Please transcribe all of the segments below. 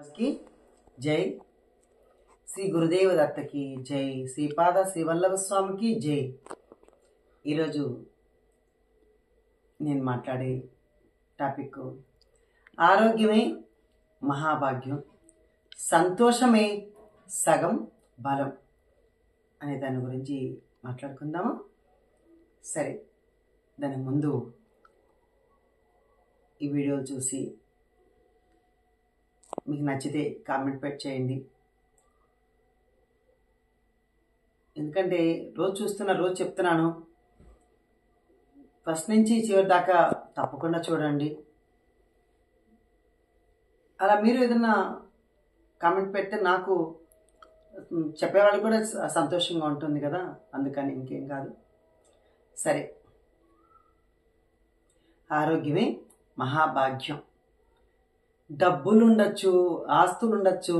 की जय, శ్రీ గురుదేవ దత్తకి జై, శ్రీపాద శ్రీవల్లభ స్వామికి జై. ఈరోజు నేను మాట్లాడే టాపిక్ ఆరోగ్యమే మహాభాగ్యం, సంతోషమే సగం బలం అనే దాని గురించి మాట్లాడుకుందామా? సరే, దాని ముందు ఈ వీడియో చూసి మీకు నచ్చితే కామెంట్ చేయండి. ఎందుకంటే రోజు చూస్తున్నా, రోజు చెప్తున్నాను, ఫస్ట్ నుంచి చివరి దాకా తప్పకుండా చూడండి. అలా మీరు ఏదన్నా కామెంట్ పెడితే నాకు చెప్పేవాళ్ళు కూడా సంతోషంగా ఉంటుంది కదా, అందుకని ఇంకేం కాదు. సరే, ఆరోగ్యమే మహాభాగ్యం. డబ్బులు ఉండొచ్చు, ఆస్తులు ఉండొచ్చు,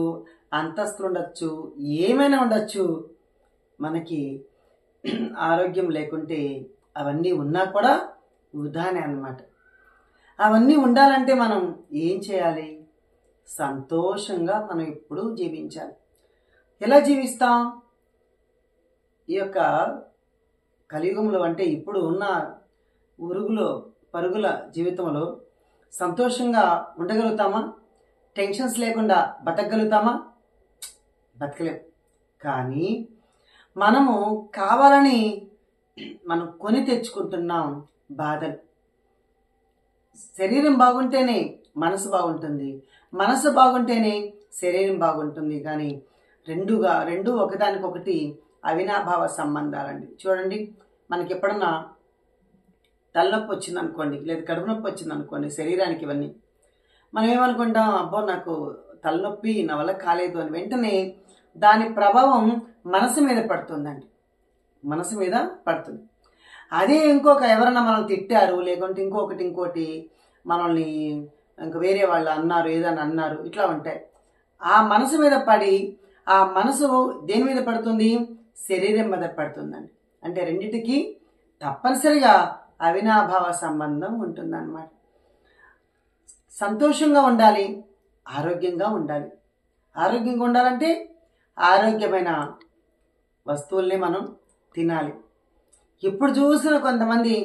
అంతస్తులు ఉండొచ్చు, ఏమైనా ఉండొచ్చు, మనకి ఆరోగ్యం లేకుంటే అవన్నీ ఉన్నా కూడా వృధానే అన్నమాట. అవన్నీ ఉండాలంటే మనం ఏం చేయాలి? సంతోషంగా మనం ఎప్పుడూ జీవించాలి. ఎలా జీవిస్తాం? ఈ యొక్క కలియుగంలో, అంటే ఇప్పుడు ఉన్న పరుగుల జీవితంలో సంతోషంగా ఉండగలుగుతామా? టెన్షన్స్ లేకుండా బతకగలుగుతామా? బతకలేం. కానీ మనము కావాలని మనం కొని తెచ్చుకుంటున్నాం బాధలు. శరీరం బాగుంటేనే మనసు బాగుంటుంది, మనసు బాగుంటేనే శరీరం బాగుంటుంది. కానీ రెండు ఒకదానికొకటి అవినాభావ సంబంధాలండి. చూడండి, మనకి ఎప్పుడన్నా తలనొప్పి వచ్చింది అనుకోండి, లేదా కడుపు నొప్పి వచ్చింది అనుకోండి, శరీరానికి ఇవన్నీ మనం ఏమనుకుంటాం, అబ్బో నాకు తలనొప్పి, నా వల్ల కాలేదు అని. వెంటనే దాని ప్రభావం మనసు మీద పడుతుందండి, మనసు మీద పడుతుంది. అదే ఎవరన్నా మనల్ని తిట్టారు, లేకుంటే ఇంకోటి మనల్ని వేరే వాళ్ళు అన్నారు, ఏదైనా అన్నారు, ఇట్లా ఉంటాయి. ఆ మనసు మీద పడి, ఆ మనసు దేని మీద పడుతుంది? శరీరం మీద పడుతుందండి. అంటే రెండిటికి తప్పనిసరిగా అవినాభావ సంబంధం ఉంటుందన్నమాట. సంతోషంగా ఉండాలి, ఆరోగ్యంగా ఉండాలి. ఆరోగ్యంగా ఉండాలంటే ఆరోగ్యమైన వస్తువుల్ని మనం తినాలి. ఎప్పుడు చూసినా కొంతమంది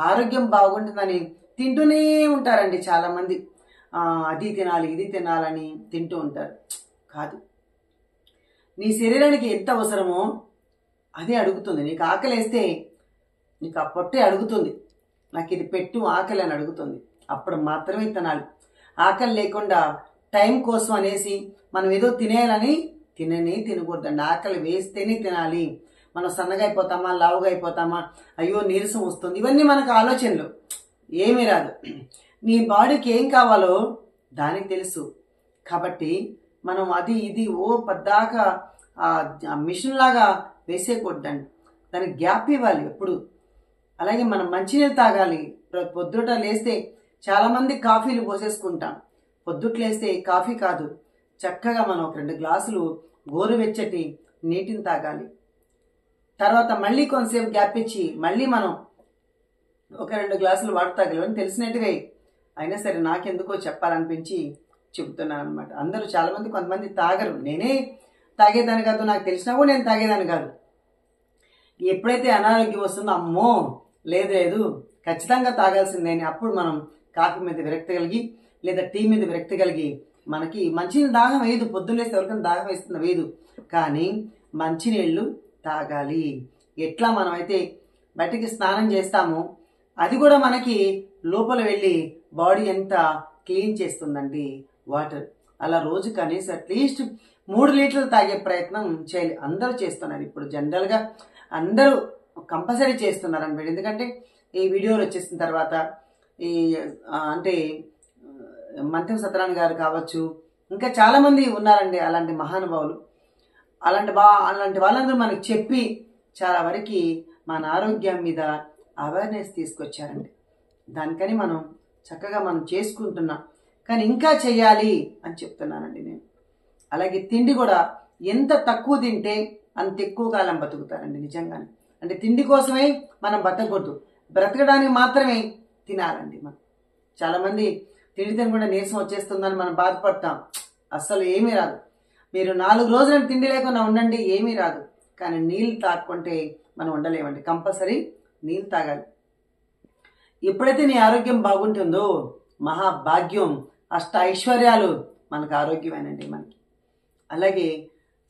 ఆరోగ్యం బాగుంటుందని తింటూనే ఉంటారండి. చాలామంది అది తినాలి, ఇది తినాలని తింటూ ఉంటారు. కాదు, నీ శరీరానికి ఎంత అవసరమో అదే అడుగుతుంది. నీకు ఆకలి వేస్తే నీకు ఆ పొట్టే అడుగుతుంది, నాకు ఇది పెట్టు, ఆకలి అని అడుగుతుంది. అప్పుడు మాత్రమే తినాలి. ఆకలి లేకుండా టైం కోసం అనేసి మనం ఏదో తినేయాలని తినకూడదండి. ఆకలి వేస్తేనే తినాలి. మనం సన్నగా అయిపోతామా, లావుగా అయిపోతామా, అయ్యో నీరసం వస్తుంది, ఇవన్నీ మనకు ఆలోచనలు. ఏమీ రాదు. నీ బాడీకి ఏం కావాలో దానికి తెలుసు. కాబట్టి మనం అది ఇది పద్దాకా మిషన్ లాగా వేసేయకూడదండి. దానికి గ్యాప్ ఇవ్వాలి ఎప్పుడు. అలాగే మనం మంచినీళ్ళు తాగాలి. పొద్దుట లేస్తే చాలామంది కాఫీలు పోసేసుకుంటాం. పొద్దుట లేస్తే కాఫీ కాదు, చక్కగా మనం ఒక 2 గ్లాసులు గోరువెచ్చటి నీటిని తాగాలి. తర్వాత మళ్ళీ కొంతసేపు గ్యాప్ ఇచ్చి మళ్ళీ మనం ఒక 2 గ్లాసులు వాటర్ తాగలేమని తెలిసినట్టువే. అయినా సరే నాకెందుకో చెప్పాలనిపించి చెబుతున్నాను అనమాట. అందరూ చాలామంది, కొంతమంది తాగరు. నేనే తాగేదాన్ని కాదు, నాకు తెలిసినా కూడా నేను తాగేదాన్ని కాదు. ఎప్పుడైతే అనారోగ్యం వస్తుందో, అమ్మో లేదు ఖచ్చితంగా తాగాల్సిందే అని అప్పుడు మనం కాఫీ మీద విరక్తి కలిగి, లేదా టీ మీద విరక్తి కలిగి, మనకి మంచినీళ్ళు దాహం వేయదు. పొద్దున్నేస్తే ఎవరికైనా దాహం వేస్తుంది, వేయదు. కానీ మంచినీళ్ళు తాగాలి. ఎట్లా మనం అయితే బయటికి స్నానం చేస్తామో అది కూడా మనకి లోపల వెళ్ళి బాడీ ఎంత క్లీన్ చేస్తుందండి వాటర్. అలా రోజు కనీసం అట్లీస్ట్ 3 లీటర్లు తాగే ప్రయత్నం చేయాలి. అందరూ చేస్తున్నారు ఇప్పుడు, జనరల్గా అందరూ కంపల్సరీ చేస్తున్నారు అన్నమాట. ఎందుకంటే ఈ వీడియోలు వచ్చేసిన తర్వాత అంటే మంత్రి సత్యనారాయణ గారు కావచ్చు, ఇంకా చాలామంది ఉన్నారండి అలాంటి మహానుభావులు. అలాంటి వాళ్ళందరూ మనకి చెప్పి చాలా వరకు మన ఆరోగ్యం మీద అవేర్నెస్ తీసుకొచ్చారండి. దానికని మనం చక్కగా మనం చేసుకుంటున్నాం. కానీ ఇంకా చెయ్యాలి అని చెప్తున్నానండి నేను. అలాగే తిండి కూడా ఎంత తక్కువ తింటే అంత ఎక్కువ కాలం బతుకుతారండి నిజంగానే. అంటే తిండి కోసమే మనం బతకూడదు, బ్రతకడానికి మాత్రమే తినాలండి. మనం చాలామంది తిండి తినకుండా నీరసం వచ్చేస్తుందని మనం బాధపడతాం. అస్సలు ఏమీ రాదు. మీరు 4 రోజులను తిండి లేకుండా ఉండండి, ఏమీ రాదు. కానీ నీళ్ళు తాక్కుంటే మనం ఉండలేమండి. కంపల్సరీ నీళ్ళు తాగాలి. ఎప్పుడైతే నీ ఆరోగ్యం బాగుంటుందో మహాభాగ్యం, అష్ట ఐశ్వర్యాలు మనకు ఆరోగ్యమేనండి మనకి. అలాగే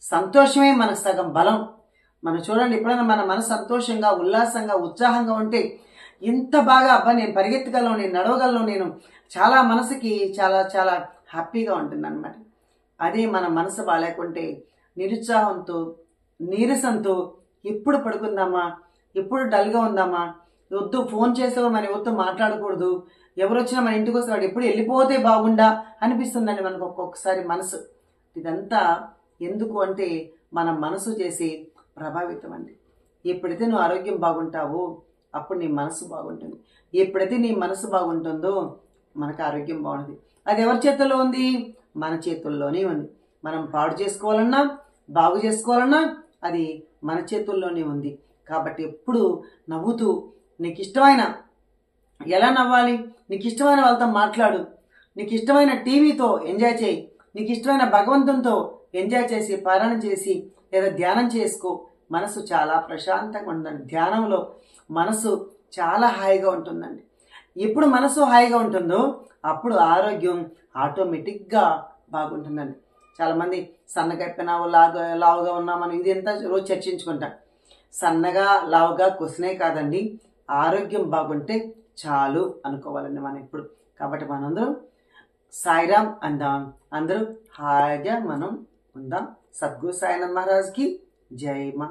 సంతోషమే మనకు సగం బలం. మనం చూడండి, ఎప్పుడైనా మన మనసు సంతోషంగా, ఉల్లాసంగా, ఉత్సాహంగా ఉంటే ఎంత బాగా అబ్బా నేను పరిగెత్తగలను, నేను నడవగలను, నేను చాలా మనసుకి చాలా చాలా హ్యాపీగా ఉంటుంది అనమాట. అదే మన మనసు బాగాలేకుంటే నిరుత్సాహంతో, నీరసంతో ఎప్పుడు పడుకుందామా, ఎప్పుడు డల్గా ఉందామా, వద్దు ఫోన్ చేస్తే మన ఎవరితో మాట్లాడకూడదు, ఎవరు వచ్చినా మన ఇంటికి వస్తే వాడు ఎప్పుడు వెళ్ళిపోతే బాగుండా అనిపిస్తుందండి మనకు ఒక్కొక్కసారి మనసు. ఇదంతా ఎందుకు అంటే మన మనసు చేసే ప్రభావితం అండి. ఎప్పుడైతే నువ్వు ఆరోగ్యం బాగుంటావో అప్పుడు నీ మనసు బాగుంటుంది. ఎప్పుడైతే నీ మనసు బాగుంటుందో మనకు ఆరోగ్యం బాగుంటుంది. అది ఎవరి చేతుల్లో ఉంది? మన చేతుల్లోనే ఉంది. మనం పాడు చేసుకోవాలన్నా, బాగు చేసుకోవాలన్నా అది మన చేతుల్లోనే ఉంది. కాబట్టి ఎప్పుడు నవ్వుతూ, నీకు ఇష్టమైన, ఎలా నవ్వాలి, నీకు ఇష్టమైన వాళ్ళతో మాట్లాడు, నీకు ఇష్టమైన టీవీతో ఎంజాయ్ చేయి, నీకు ఇష్టమైన భగవంతునితో ఎంజాయ్ చేసి పారాయణ చేసి లేదా ధ్యానం చేసుకో. మనసు చాలా ప్రశాంతంగా ఉందండి. ధ్యానంలో మనసు చాలా హాయిగా ఉంటుందండి. ఎప్పుడు మనసు హాయిగా ఉంటుందో అప్పుడు ఆరోగ్యం ఆటోమేటిక్గా బాగుంటుందండి. చాలామంది సన్నగా అయిపోయినావు, లావుగా ఉన్నాం, మనం ఇది ఎంత రోజు చర్చించుకుంటాం. సన్నగా లావుగా క్వశ్చనే కాదండి, ఆరోగ్యం బాగుంటే చాలు అనుకోవాలండి మనం ఇప్పుడు. కాబట్టి మనందరం సాయిరామ్ అందాం, అందరూ హాయిగా మనం ఉందాం. సద్గురు సాయినాథ్ మహారాజ్కి జై మా.